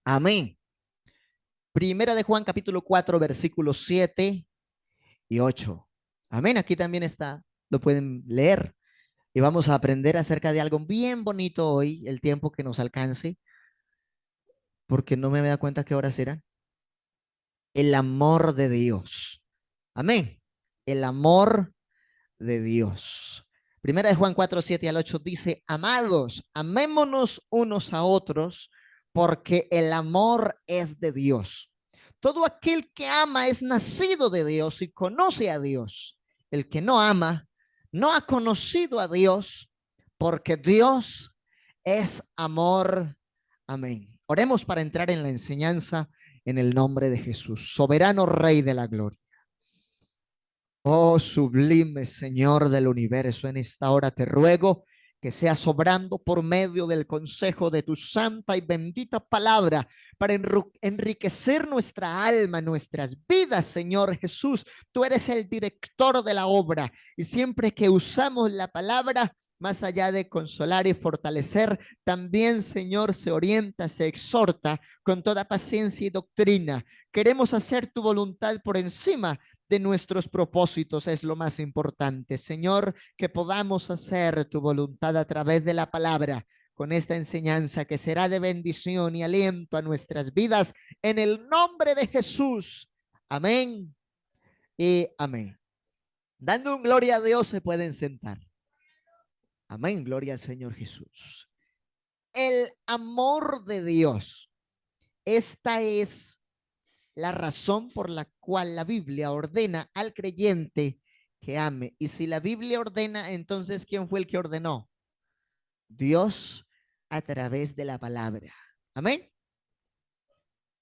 Amén. Primera de Juan capítulo 4 versículos 7 y 8. Amén. Aquí también está, lo pueden leer y vamos a aprender acerca de algo bien bonito hoy, el tiempo que nos alcance, porque no me da cuenta qué horas eran. El amor de Dios. Amén. El amor de Dios. Primera de Juan 4 7 al 8 dice: amados, amémonos unos a otros, porque el amor es de Dios. Todo aquel que ama es nacido de Dios y conoce a Dios. El que no ama no ha conocido a Dios, porque Dios es amor. Amén. Oremos para entrar en la enseñanza en el nombre de Jesús, soberano Rey de la gloria. Oh, sublime Señor del universo, en esta hora te ruego que seas obrando por medio del consejo de tu santa y bendita palabra para enriquecer nuestra alma, nuestras vidas, Señor Jesús. Tú eres el director de la obra y siempre que usamos la palabra, más allá de consolar y fortalecer, también, Señor, se orienta, se exhorta con toda paciencia y doctrina. Queremos hacer tu voluntad por encima de nuestros propósitos, es lo más importante. Señor, que podamos hacer tu voluntad a través de la palabra, con esta enseñanza que será de bendición y aliento a nuestras vidas, en el nombre de Jesús. Amén y amén. Dando un gloria a Dios, se pueden sentar. Amén, gloria al Señor Jesús. El amor de Dios. Esta es la razón por la cual la Biblia ordena al creyente que ame. Y si la Biblia ordena, entonces ¿quién fue el que ordenó? Dios a través de la palabra. Amén.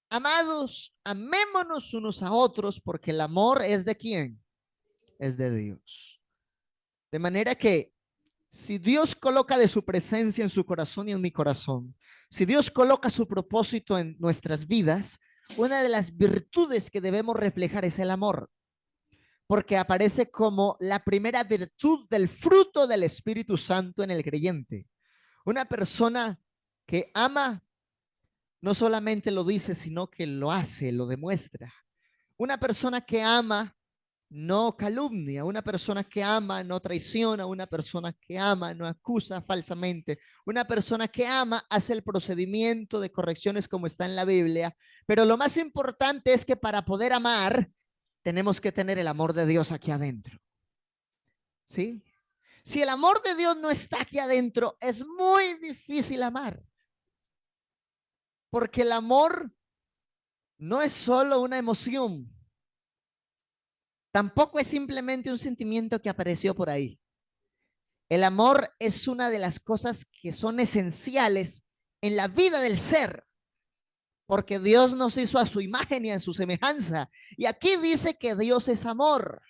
Amados, amémonos unos a otros porque el amor es de quién? Es de Dios. De manera que si Dios coloca de su presencia en su corazón y en mi corazón, si Dios coloca su propósito en nuestras vidas, una de las virtudes que debemos reflejar es el amor, porque aparece como la primera virtud del fruto del Espíritu Santo en el creyente. Una persona que ama no solamente lo dice, sino que lo hace, lo demuestra. Una persona que ama no calumnia, una persona que ama no traiciona, una persona que ama no acusa falsamente, una persona que ama hace el procedimiento de correcciones como está en la Biblia, pero lo más importante es que para poder amar tenemos que tener el amor de Dios aquí adentro. ¿Sí? Si el amor de Dios no está aquí adentro, es muy difícil amar, porque el amor no es solo una emoción, tampoco es simplemente un sentimiento que apareció por ahí. El amor es una de las cosas que son esenciales en la vida del ser, porque Dios nos hizo a su imagen y a su semejanza. Y aquí dice que Dios es amor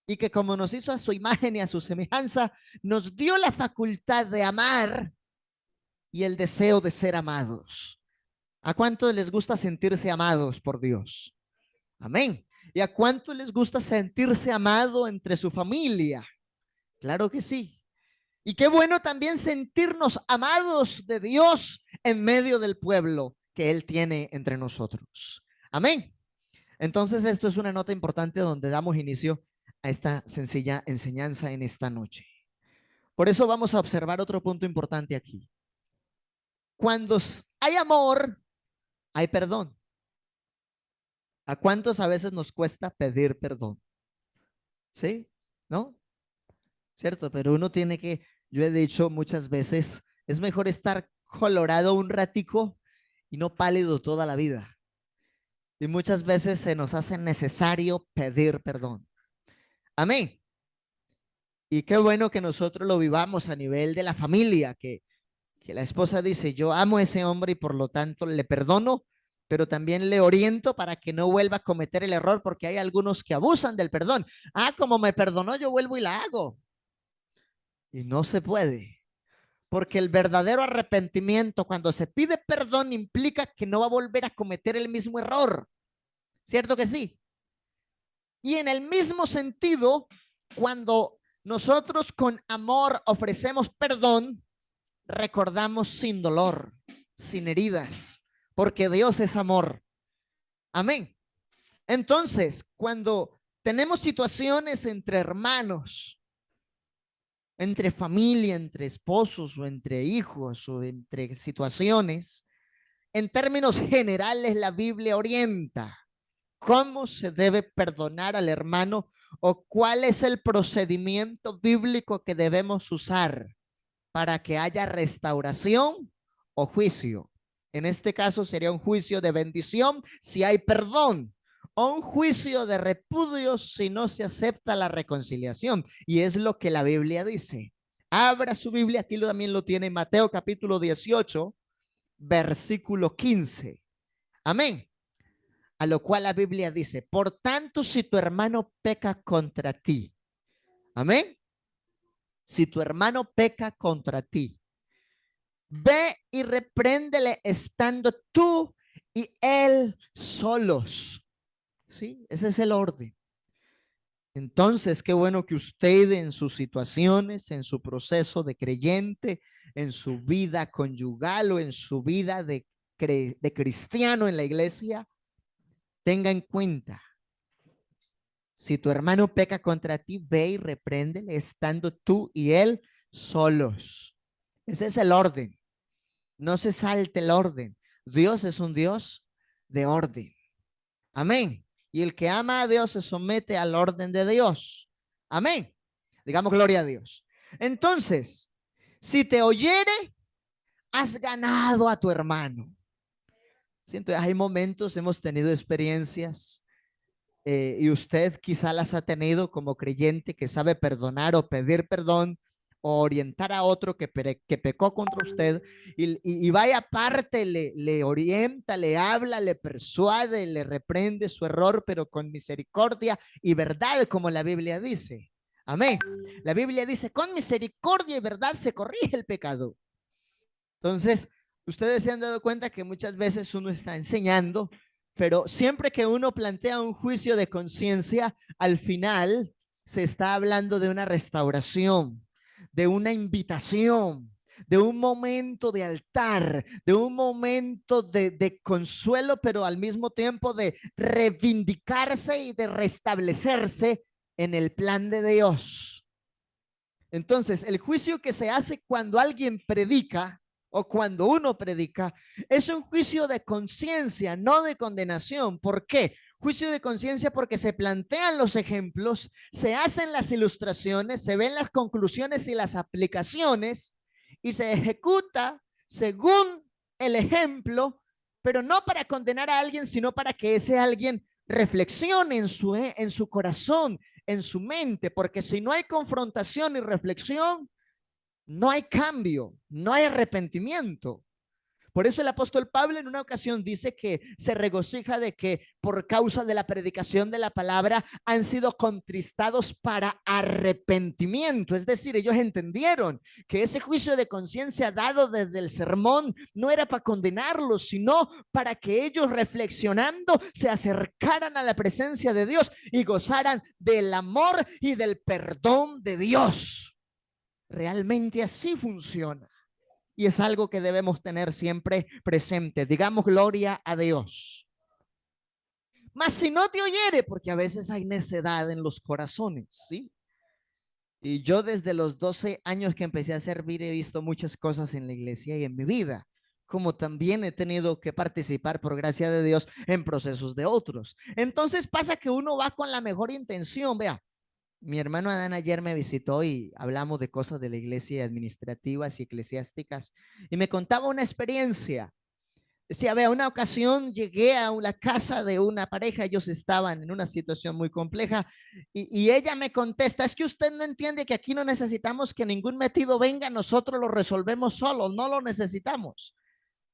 y que como nos hizo a su imagen y a su semejanza, nos dio la facultad de amar y el deseo de ser amados. ¿A cuántos les gusta sentirse amados por Dios? Amén. ¿Y a cuántos les gusta sentirse amado entre su familia? Claro que sí. Y qué bueno también sentirnos amados de Dios en medio del pueblo que Él tiene entre nosotros. Amén. Entonces esto es una nota importante donde damos inicio a esta sencilla enseñanza en esta noche. Por eso vamos a observar otro punto importante aquí. Cuando hay amor, hay perdón. ¿A cuántos a veces nos cuesta pedir perdón? ¿Sí? ¿No? ¿Cierto? Pero uno tiene que, yo he dicho muchas veces, es mejor estar colorado un ratico y no pálido toda la vida. Y muchas veces se nos hace necesario pedir perdón. Amén. Y qué bueno que nosotros lo vivamos a nivel de la familia, que la esposa dice, yo amo a ese hombre y por lo tanto le perdono, pero también le oriento para que no vuelva a cometer el error, porque hay algunos que abusan del perdón. Ah, como me perdonó, yo vuelvo y la hago. Y no se puede, porque el verdadero arrepentimiento, cuando se pide perdón, implica que no va a volver a cometer el mismo error. ¿Cierto que sí? Y en el mismo sentido, cuando nosotros con amor ofrecemos perdón, recordamos sin dolor, sin heridas, porque Dios es amor. Amén. Entonces, cuando tenemos situaciones entre hermanos, entre familia, entre esposos o entre hijos o entre situaciones, en términos generales la Biblia orienta cómo se debe perdonar al hermano o cuál es el procedimiento bíblico que debemos usar para que haya restauración o juicio. En este caso sería un juicio de bendición si hay perdón, o un juicio de repudio si no se acepta la reconciliación. Y es lo que la Biblia dice. Abra su Biblia, aquí también lo tiene, Mateo capítulo 18, versículo 15. Amén. A lo cual la Biblia dice, por tanto, si tu hermano peca contra ti, amén. Si tu hermano peca contra ti, ve y repréndele estando tú y él solos. ¿Sí? Ese es el orden. Entonces, qué bueno que usted en sus situaciones, en su proceso de creyente, en su vida conyugal o en su vida de cristiano en la iglesia, tenga en cuenta, si tu hermano peca contra ti, ve y repréndele estando tú y él solos. Ese es el orden. No se salte el orden. Dios es un Dios de orden. Amén. Y el que ama a Dios se somete al orden de Dios. Amén. Digamos gloria a Dios. Entonces, si te oyere, has ganado a tu hermano. Siento, hay momentos, hemos tenido experiencias y usted quizá las ha tenido como creyente que sabe perdonar o pedir perdón o orientar a otro que pecó contra usted y vaya aparte, le orienta, le habla, le persuade, le reprende su error, pero con misericordia y verdad, como la Biblia dice. Amén. La Biblia dice, con misericordia y verdad se corrige el pecado. Entonces, ustedes se han dado cuenta que muchas veces uno está enseñando, pero siempre que uno plantea un juicio de conciencia, al final se está hablando de una restauración, de una invitación, de un momento de altar, de un momento de consuelo, pero al mismo tiempo de reivindicarse y de restablecerse en el plan de Dios. Entonces, el juicio que se hace cuando alguien predica o cuando uno predica es un juicio de conciencia, no de condenación. ¿Por qué? Juicio de conciencia porque se plantean los ejemplos, se hacen las ilustraciones, se ven las conclusiones y las aplicaciones y se ejecuta según el ejemplo, pero no para condenar a alguien, sino para que ese alguien reflexione en su corazón, en su mente, porque si no hay confrontación y reflexión, no hay cambio, no hay arrepentimiento. Por eso el apóstol Pablo en una ocasión dice que se regocija de que por causa de la predicación de la palabra han sido contristados para arrepentimiento. Es decir, ellos entendieron que ese juicio de conciencia dado desde el sermón no era para condenarlos, sino para que ellos reflexionando se acercaran a la presencia de Dios y gozaran del amor y del perdón de Dios. Realmente así funciona. Y es algo que debemos tener siempre presente. Digamos gloria a Dios. Mas si no te oyere, porque a veces hay necedad en los corazones, ¿sí? Y yo desde los 12 años que empecé a servir he visto muchas cosas en la iglesia y en mi vida, como también he tenido que participar por gracia de Dios en procesos de otros. Entonces pasa que uno va con la mejor intención, vea. Mi hermano Adán ayer me visitó y hablamos de cosas de la iglesia administrativas y eclesiásticas y me contaba una experiencia. Decía, vea, una ocasión llegué a la casa de una pareja, ellos estaban en una situación muy compleja y ella me contesta, es que usted no entiende que aquí no necesitamos que ningún metido venga, nosotros lo resolvemos solos, no lo necesitamos.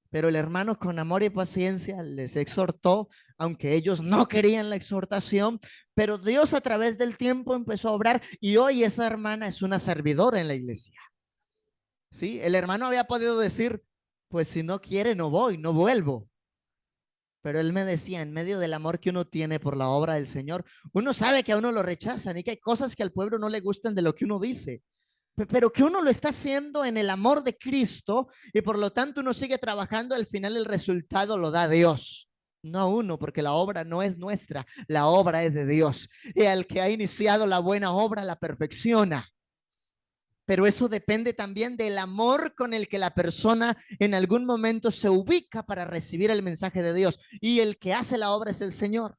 Pero el hermano con amor y paciencia les exhortó, aunque ellos no querían la exhortación, pero Dios a través del tiempo empezó a obrar y hoy esa hermana es una servidora en la iglesia. ¿Sí? El hermano había podido decir, pues si no quiere no voy, no vuelvo. Pero él me decía, en medio del amor que uno tiene por la obra del Señor, uno sabe que a uno lo rechazan y que hay cosas que al pueblo no le gustan de lo que uno dice. pero que uno lo está haciendo en el amor de Cristo y por lo tanto uno sigue trabajando, al final el resultado lo da Dios. No uno, porque la obra no es nuestra, la obra es de Dios. Y al que ha iniciado la buena obra la perfecciona. Pero eso depende también del amor con el que la persona en algún momento se ubica para recibir el mensaje de Dios. Y el que hace la obra es el Señor.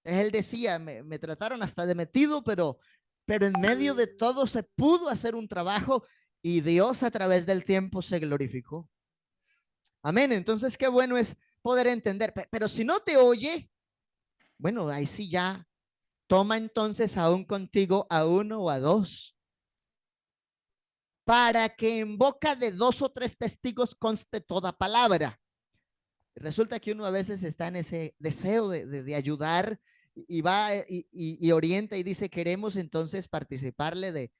Él decía, me trataron hasta de metido, pero en medio de todo se pudo hacer un trabajo y Dios a través del tiempo se glorificó. Amén. Entonces, qué bueno es poder entender. Pero si no te oye, bueno, ahí sí ya toma entonces aún contigo a uno o a dos, para que en boca de dos o tres testigos conste toda palabra. Resulta que uno a veces está en ese deseo de ayudar y va y orienta y dice, queremos entonces participarle de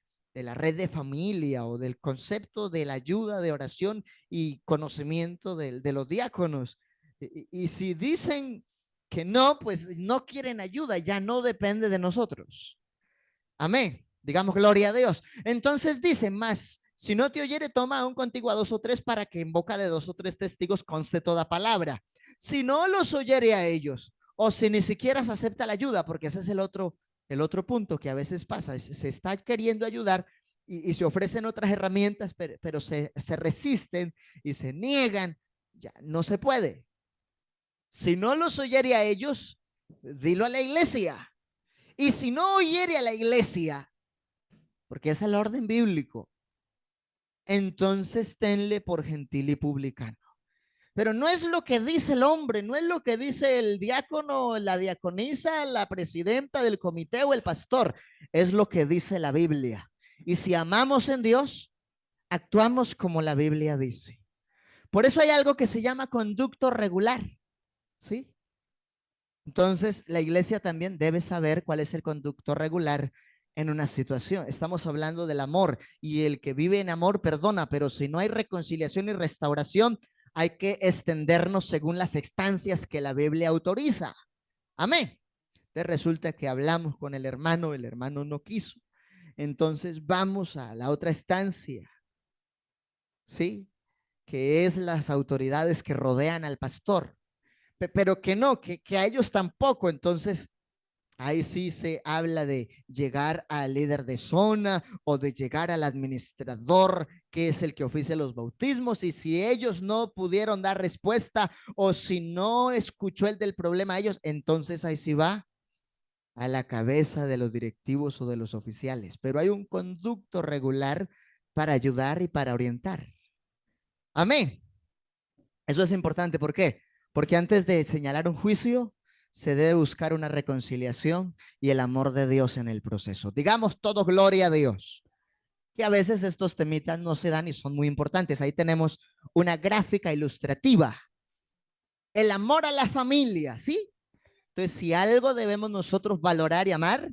la red de familia o del concepto de la ayuda, de oración y conocimiento de los diáconos. Y si dicen que no, pues no quieren ayuda, ya no depende de nosotros. Amén. Digamos, gloria a Dios. Entonces dice más, si no te oyere, toma aún contigo a dos o tres para que en boca de dos o tres testigos conste toda palabra. Si no los oyere a ellos, o si ni siquiera se acepta la ayuda, porque ese es el otro punto que a veces pasa, se está queriendo ayudar y se ofrecen otras herramientas, pero se resisten y se niegan, ya no se puede. Si no los oyere a ellos, dilo a la iglesia. Y si no oyere a la iglesia, porque es el orden bíblico, entonces tenle por gentil y publicano. Pero no es lo que dice el hombre, no es lo que dice el diácono, la diaconisa, la presidenta del comité o el pastor, es lo que dice la Biblia. Y si amamos en Dios, actuamos como la Biblia dice. Por eso hay algo que se llama conducto regular, ¿sí? Entonces, la iglesia también debe saber cuál es el conducto regular en una situación. Estamos hablando del amor y el que vive en amor perdona, pero si no hay reconciliación y restauración, hay que extendernos según las instancias que la Biblia autoriza. Amén. Entonces resulta que hablamos con el hermano no quiso. Entonces vamos a la otra estancia, ¿sí? Que es las autoridades que rodean al pastor, pero que no, que a ellos tampoco. Entonces ahí sí se habla de llegar al líder de zona o de llegar al administrador, que es el que oficia los bautismos. Y si ellos no pudieron dar respuesta o si no escuchó el del problema a ellos, entonces ahí sí va a la cabeza de los directivos o de los oficiales. Pero hay un conducto regular para ayudar y para orientar. Amén. Eso es importante. ¿Por qué? Porque antes de señalar un juicio, se debe buscar una reconciliación y el amor de Dios en el proceso. Digamos todo gloria a Dios. Que a veces estos temitas no se dan y son muy importantes. Ahí tenemos una gráfica ilustrativa. El amor a la familia, ¿sí? Entonces, si algo debemos nosotros valorar y amar,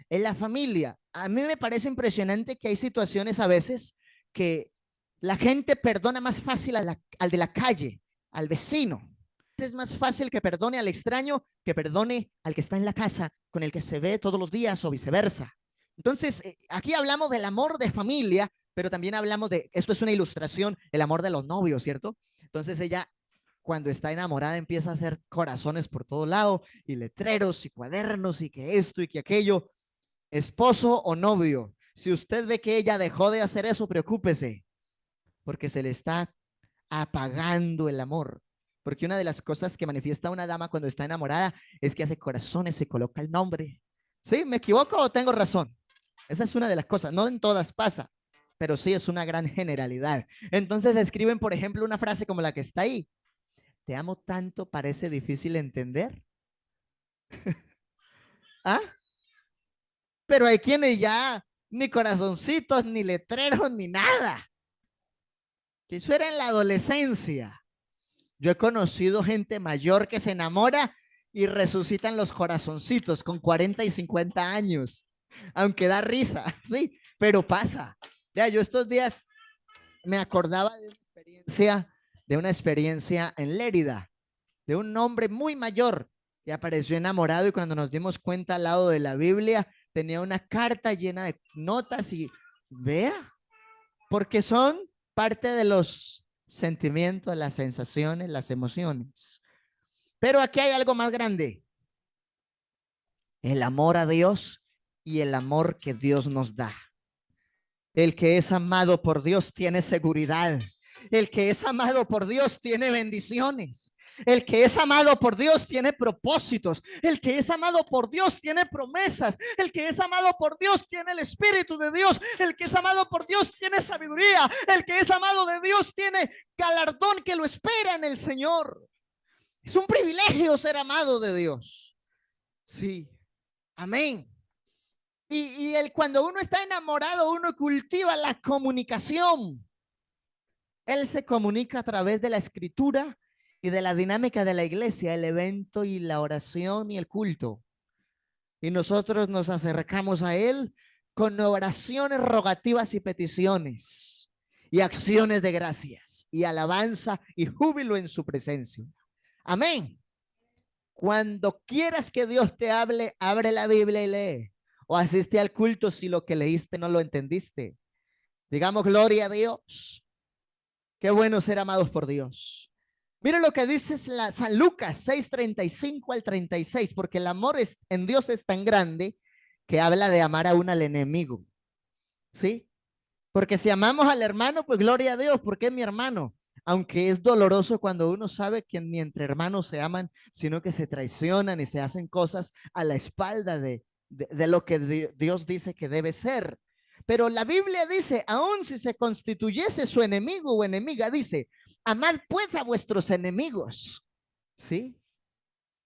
es la familia. A mí me parece impresionante que hay situaciones a veces que la gente perdona más fácil al de la calle, al vecino. Es más fácil que perdone al extraño que perdone al que está en la casa con el que se ve todos los días o viceversa. Entonces, aquí hablamos del amor de familia, pero también hablamos de, esto es una ilustración, el amor de los novios, ¿cierto? Entonces ella, cuando está enamorada, empieza a hacer corazones por todo lado y letreros y cuadernos y que esto y que aquello. Esposo o novio, si usted ve que ella dejó de hacer eso, preocúpese, porque se le está apagando el amor. Porque una de las cosas que manifiesta una dama cuando está enamorada es que hace corazones, se coloca el nombre. ¿Sí? ¿Me equivoco o tengo razón? Esa es una de las cosas. No en todas pasa, pero sí es una gran generalidad. Entonces escriben, por ejemplo, una frase como la que está ahí. Te amo tanto, parece difícil entender. ¿Ah? Pero hay quienes ya ni corazoncitos, ni letreros, ni nada. Que eso era en la adolescencia. Yo he conocido gente mayor que se enamora y resucitan los corazoncitos con 40 y 50 años. Aunque da risa, sí, pero pasa. Ya, yo estos días me acordaba de una experiencia en Lérida, de un hombre muy mayor que apareció enamorado y cuando nos dimos cuenta al lado de la Biblia tenía una carta llena de notas y Vea, porque son parte de los sentimientos, las sensaciones, las emociones. Pero aquí hay algo más grande: el amor a Dios y el amor que Dios nos da. El que es amado por Dios tiene seguridad. El que es amado por Dios tiene bendiciones. El que es amado por Dios tiene propósitos. El que es amado por Dios tiene promesas. El que es amado por Dios tiene el Espíritu de Dios. El que es amado por Dios tiene sabiduría. El que es amado de Dios tiene galardón que lo espera en el Señor. Es un privilegio ser amado de Dios. Sí, amén. Cuando uno está enamorado, uno cultiva la comunicación. Él se comunica a través de la escritura y de la dinámica de la iglesia, el evento y la oración y el culto. Y nosotros nos acercamos a Él con oraciones rogativas y peticiones y acciones de gracias y alabanza y júbilo en su presencia. Amén. Cuando quieras que Dios te hable, abre la Biblia y lee. O asiste al culto si lo que leíste no lo entendiste. Digamos gloria a Dios. Qué bueno ser amados por Dios. Mire lo que dice San Lucas 6:35 al 36, porque el amor en Dios es tan grande que habla de amar aún al enemigo. ¿Sí? Porque si amamos al hermano, pues gloria a Dios, porque es mi hermano. Aunque es doloroso cuando uno sabe que ni entre hermanos se aman, sino que se traicionan y se hacen cosas a la espalda de lo que Dios dice que debe ser. Pero la Biblia dice, aun si se constituyese su enemigo o enemiga, dice, amad pues a vuestros enemigos. ¿Sí?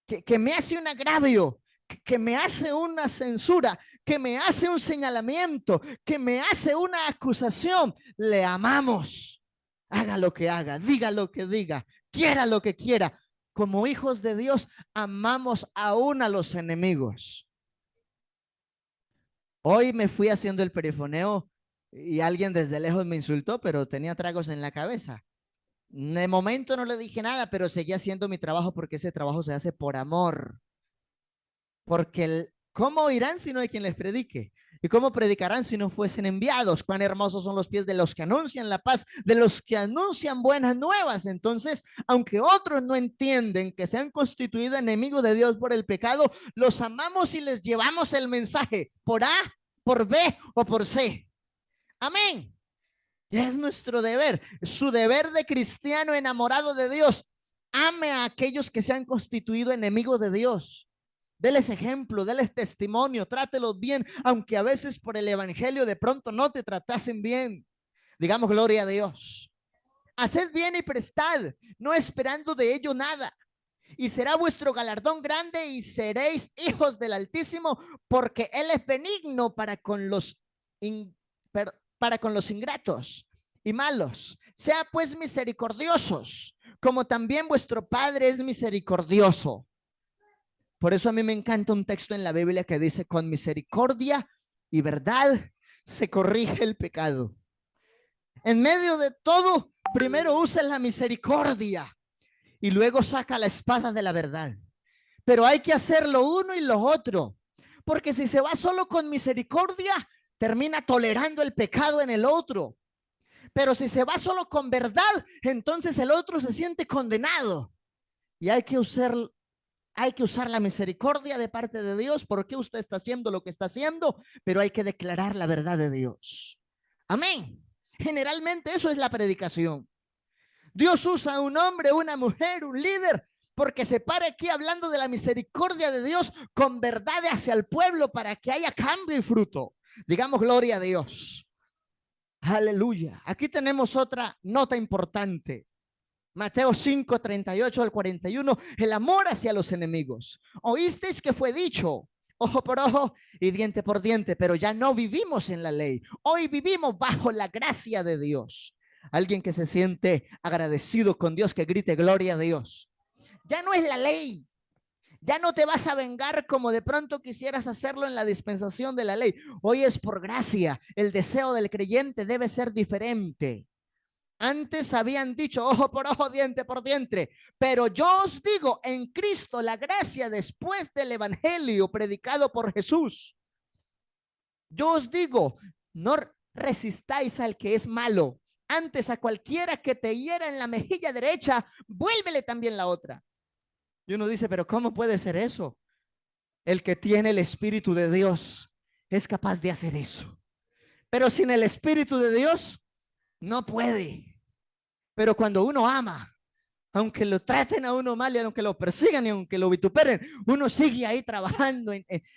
Que me hace un agravio, que me hace una censura, que me hace un señalamiento, que me hace una acusación, le amamos. Haga lo que haga, diga lo que diga, quiera lo que quiera. Como hijos de Dios, amamos aún a los enemigos. Hoy me fui haciendo el perifoneo y alguien desde lejos me insultó, pero tenía tragos en la cabeza. De momento no le dije nada, pero seguí haciendo mi trabajo porque ese trabajo se hace por amor. Porque ¿cómo irán si no hay quien les predique? ¿Y cómo predicarán si no fuesen enviados? Cuán hermosos son los pies de los que anuncian la paz, de los que anuncian buenas nuevas. Entonces, aunque otros no entienden que se han constituido enemigos de Dios por el pecado, los amamos y les llevamos el mensaje por A, por B o por C. Amén. Y es nuestro deber, su deber de cristiano enamorado de Dios. Ame a aquellos que se han constituido enemigos de Dios. Deles ejemplo, deles testimonio, trátelos bien, aunque a veces por el evangelio de pronto no te tratasen bien. Digamos gloria a Dios. Haced bien y prestad, no esperando de ello nada. Y será vuestro galardón grande y seréis hijos del Altísimo, porque Él es benigno para con los ingratos y malos. Sea pues misericordiosos, como también vuestro Padre es misericordioso. Por eso a mí me encanta un texto en la Biblia que dice, con misericordia y verdad se corrige el pecado. En medio de todo, primero usa la misericordia y luego saca la espada de la verdad. Pero hay que hacer lo uno y lo otro, porque si se va solo con misericordia, termina tolerando el pecado en el otro. Pero si se va solo con verdad, entonces el otro se siente condenado. Y hay que usar la misericordia de parte de Dios, porque usted está haciendo lo que está haciendo, pero hay que declarar la verdad de Dios. Amén. Generalmente eso es la predicación. Dios usa a un hombre, una mujer, un líder, porque se para aquí hablando de la misericordia de Dios con verdad hacia el pueblo para que haya cambio y fruto. Digamos gloria a Dios. Aleluya. Aquí tenemos otra nota importante. Mateo 5, 38 al 41, el amor hacia los enemigos. Oísteis que fue dicho, ojo por ojo y diente por diente, pero ya no vivimos en la ley. Hoy vivimos bajo la gracia de Dios. Alguien que se siente agradecido con Dios, que grite gloria a Dios. Ya no es la ley. Ya no te vas a vengar como de pronto quisieras hacerlo en la dispensación de la ley. Hoy es por gracia. El deseo del creyente debe ser diferente. Antes habían dicho ojo por ojo, diente por diente, pero yo os digo, en Cristo la gracia después del evangelio predicado por Jesús. Yo os digo, no, resistáis al que es malo. Antes a cualquiera que te hiera en la mejilla derecha, vuélvele también la otra. Y uno dice, pero ¿cómo puede ser eso? El que tiene el Espíritu de Dios es capaz de hacer eso. Pero sin el Espíritu de Dios, no puede. Pero cuando uno ama, aunque lo traten a uno mal y aunque lo persigan y aunque lo vituperen, uno sigue ahí trabajando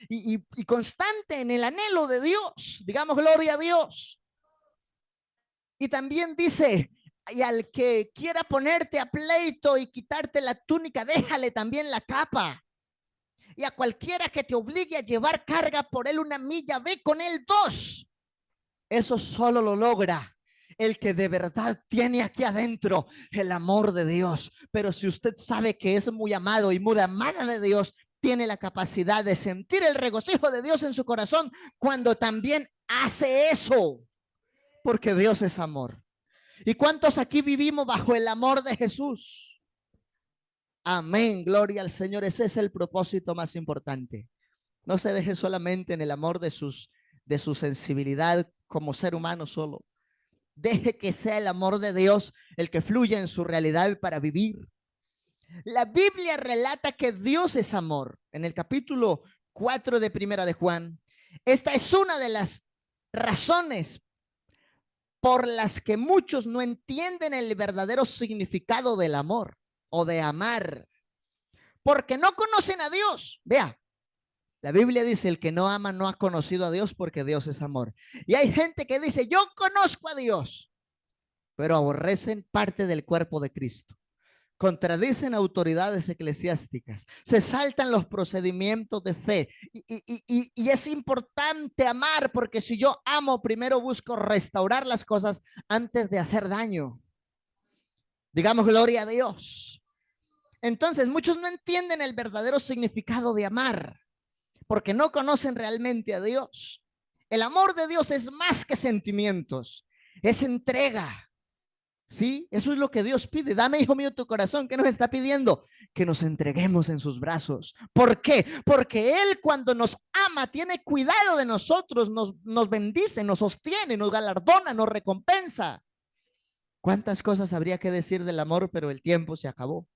y constante en el anhelo de Dios. Digamos, gloria a Dios. Y también dice, y al que quiera ponerte a pleito y quitarte la túnica, déjale también la capa. Y a cualquiera que te obligue a llevar carga por él 1 milla, ve con él 2. Eso solo lo logra el que de verdad tiene aquí adentro el amor de Dios. Pero si usted sabe que es muy amado y muy amada de Dios, tiene la capacidad de sentir el regocijo de Dios en su corazón cuando también hace eso, porque Dios es amor. ¿Y cuántos aquí vivimos bajo el amor de Jesús? Amén, gloria al Señor. Ese es el propósito más importante. No se deje solamente en el amor de su sensibilidad como ser humano solo. Deje que sea el amor de Dios el que fluya en su realidad para vivir. La Biblia relata que Dios es amor. En el capítulo 4 de Primera de Juan, esta es una de las razones por las que muchos no entienden el verdadero significado del amor o de amar, porque no conocen a Dios. Vea, la Biblia dice, el que no ama no ha conocido a Dios porque Dios es amor. Y hay gente que dice, yo conozco a Dios, pero aborrecen parte del cuerpo de Cristo. Contradicen autoridades eclesiásticas, se saltan los procedimientos de fe y es importante amar, porque si yo amo, primero busco restaurar las cosas antes de hacer daño. Digamos, gloria a Dios. Entonces, muchos no entienden el verdadero significado de amar, porque no conocen realmente a Dios. El amor de Dios es más que sentimientos, es entrega. Sí, eso es lo que Dios pide. Dame, hijo mío, tu corazón. ¿Qué nos está pidiendo? Que nos entreguemos en sus brazos. ¿Por qué? Porque Él, cuando nos ama, tiene cuidado de nosotros, nos bendice, nos sostiene, nos galardona, nos recompensa. ¿Cuántas cosas habría que decir del amor? Pero el tiempo se acabó.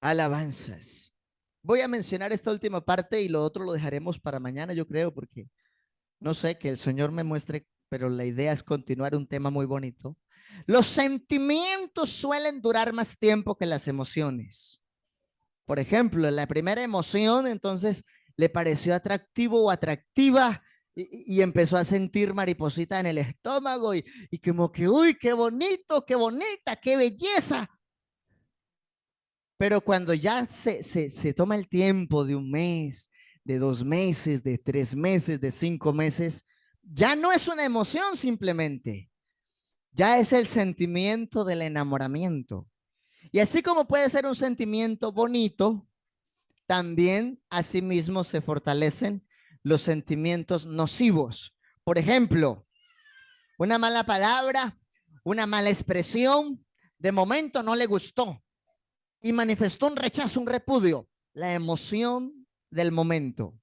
Alabanzas. Voy a mencionar esta última parte y lo otro lo dejaremos para mañana, yo creo, porque no sé, que el Señor me muestre, pero la idea es continuar un tema muy bonito. Los sentimientos suelen durar más tiempo que las emociones. Por ejemplo, la primera emoción, entonces, le pareció atractivo o atractiva y empezó a sentir mariposita en el estómago y como que, uy, qué bonito, qué bonita, qué belleza. Pero cuando ya se toma el tiempo de 1 mes, de 2 meses, de 3 meses, de 5 meses, ya no es una emoción simplemente, ya es el sentimiento del enamoramiento. Y así como puede ser un sentimiento bonito, también asimismo se fortalecen los sentimientos nocivos. Por ejemplo, una mala palabra, una mala expresión, de momento no le gustó y manifestó un rechazo, un repudio, la emoción del momento.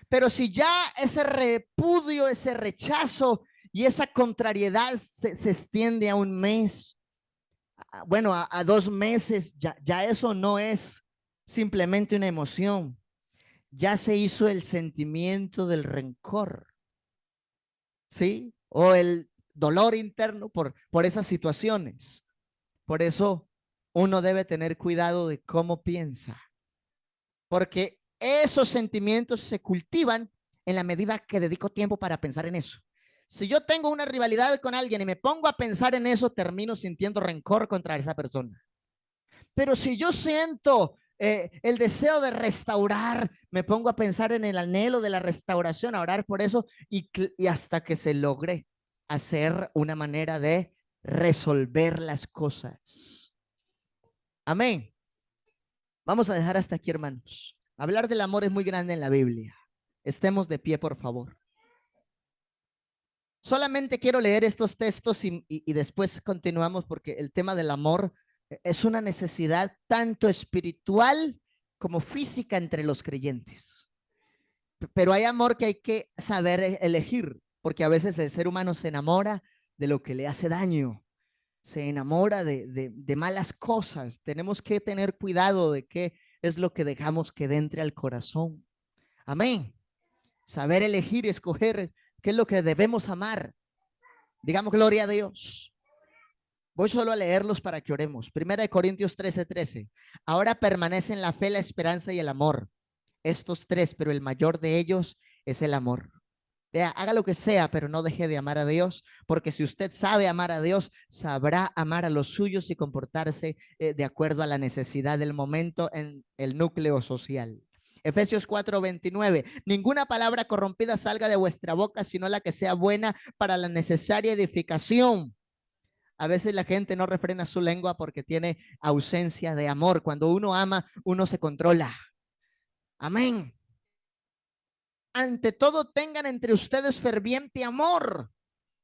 Pero si ya ese repudio, ese rechazo y esa contrariedad se extiende a 1 mes, bueno, a 2 meses, ya eso no es simplemente una emoción, ya se hizo el sentimiento del rencor, ¿sí? O el dolor interno por esas situaciones. Por eso uno debe tener cuidado de cómo piensa, porque esos sentimientos se cultivan en la medida que dedico tiempo para pensar en eso. Si yo tengo una rivalidad con alguien y me pongo a pensar en eso, termino sintiendo rencor contra esa persona. Pero si yo siento el deseo de restaurar, me pongo a pensar en el anhelo de la restauración, a orar por eso y hasta que se logre hacer una manera de resolver las cosas. Amén. Vamos a dejar hasta aquí, hermanos. Hablar del amor es muy grande en la Biblia. Estemos de pie, por favor. Solamente quiero leer estos textos y después continuamos, porque el tema del amor es una necesidad tanto espiritual como física entre los creyentes. Pero hay amor que hay que saber elegir, porque a veces el ser humano se enamora de lo que le hace daño, se enamora de malas cosas. Tenemos que tener cuidado de qué es lo que dejamos que entre al corazón. Amén. Saber elegir, escoger qué es lo que debemos amar. Digamos gloria a Dios. Voy solo a leerlos para que oremos. Primera de Corintios 13:13. Ahora permanecen la fe, la esperanza y el amor. Estos tres, pero el mayor de ellos es el amor. Vea, haga lo que sea, pero no deje de amar a Dios, porque si usted sabe amar a Dios, sabrá amar a los suyos y comportarse de acuerdo a la necesidad del momento en el núcleo social. Efesios 4:29. Ninguna palabra corrompida salga de vuestra boca, sino la que sea buena para la necesaria edificación. A veces la gente no refrena su lengua porque tiene ausencia de amor. Cuando uno ama, uno se controla. Amén. Ante todo, tengan entre ustedes ferviente amor,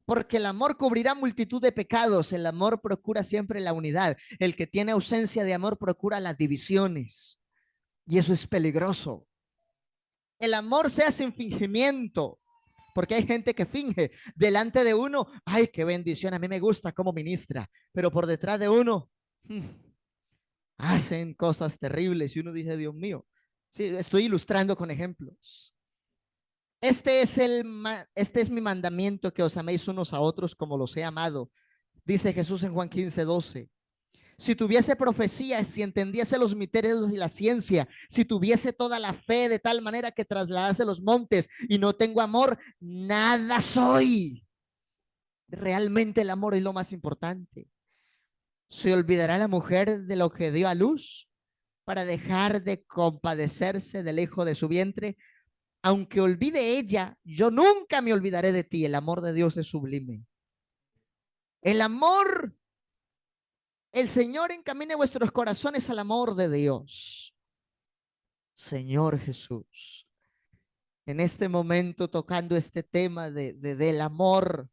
porque el amor cubrirá multitud de pecados. El amor procura siempre la unidad. El que tiene ausencia de amor procura las divisiones. Y eso es peligroso. El amor sea sin fingimiento, porque hay gente que finge delante de uno. Ay, qué bendición, a mí me gusta cómo ministra, pero por detrás de uno hacen cosas terribles y uno dice, Dios mío. Sí, estoy ilustrando con ejemplos. Este es mi mandamiento, que os améis unos a otros como los he amado, dice Jesús en Juan 15:12. Si tuviese profecía, si entendiese los misterios y la ciencia, si tuviese toda la fe de tal manera que trasladase los montes y no tengo amor, nada soy. Realmente el amor es lo más importante. ¿Se olvidará la mujer de lo que dio a luz para dejar de compadecerse del hijo de su vientre? Aunque olvide ella, yo nunca me olvidaré de ti. El amor de Dios es sublime. El amor, el Señor encamine vuestros corazones al amor de Dios. Señor Jesús, en este momento tocando este tema del amor,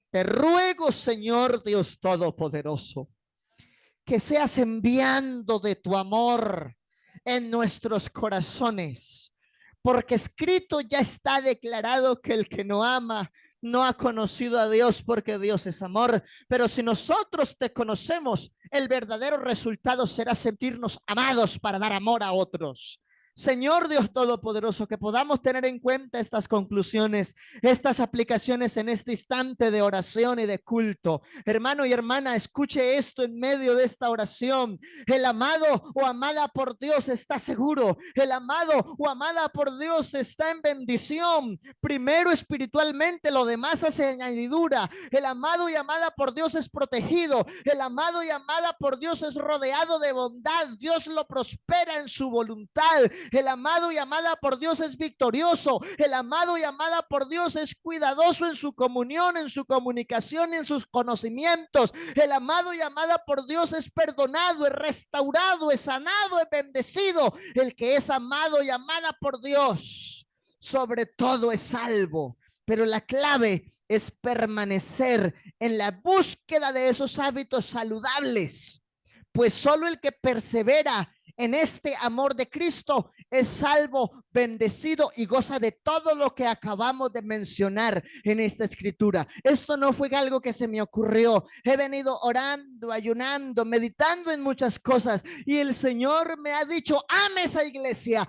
te ruego, Señor Dios Todopoderoso, que seas enviando de tu amor en nuestros corazones, porque escrito ya está declarado que el que no ama no ha conocido a Dios, porque Dios es amor. Pero si nosotros te conocemos, el verdadero resultado será sentirnos amados para dar amor a otros. Señor Dios Todopoderoso, que podamos tener en cuenta estas conclusiones, estas aplicaciones en este instante de oración y de culto. Hermano y hermana, escuche esto en medio de esta oración. El amado o amada por Dios está seguro. El amado o amada por Dios está en bendición. Primero espiritualmente, lo demás hace añadidura. El amado y amada por Dios es protegido. El amado y amada por Dios es rodeado de bondad. Dios lo prospera en su voluntad. El amado y amada por Dios es victorioso. El amado y amada por Dios es cuidadoso en su comunión, en su comunicación, en sus conocimientos. El amado y amada por Dios es perdonado, es restaurado, es sanado, es bendecido. El que es amado y amada por Dios, sobre todo es salvo. Pero la clave es permanecer en la búsqueda de esos hábitos saludables, pues solo el que persevera en este amor de Cristo es salvo, bendecido y goza de todo lo que acabamos de mencionar en esta escritura. Esto no fue algo que se me ocurrió. He venido orando, ayunando, meditando en muchas cosas y el Señor me ha dicho: ame esa iglesia,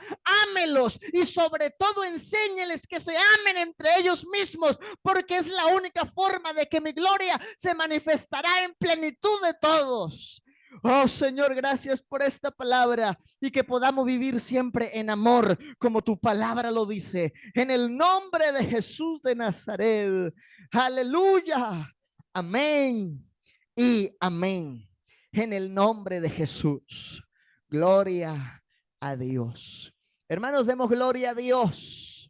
ámelos y sobre todo enséñeles que se amen entre ellos mismos, porque es la única forma de que mi gloria se manifestará en plenitud de todos. Oh Señor, gracias por esta palabra y que podamos vivir siempre en amor, como tu palabra lo dice, en el nombre de Jesús de Nazaret. Aleluya. Amén y amén. En el nombre de Jesús. Gloria a Dios. Hermanos, demos gloria a Dios.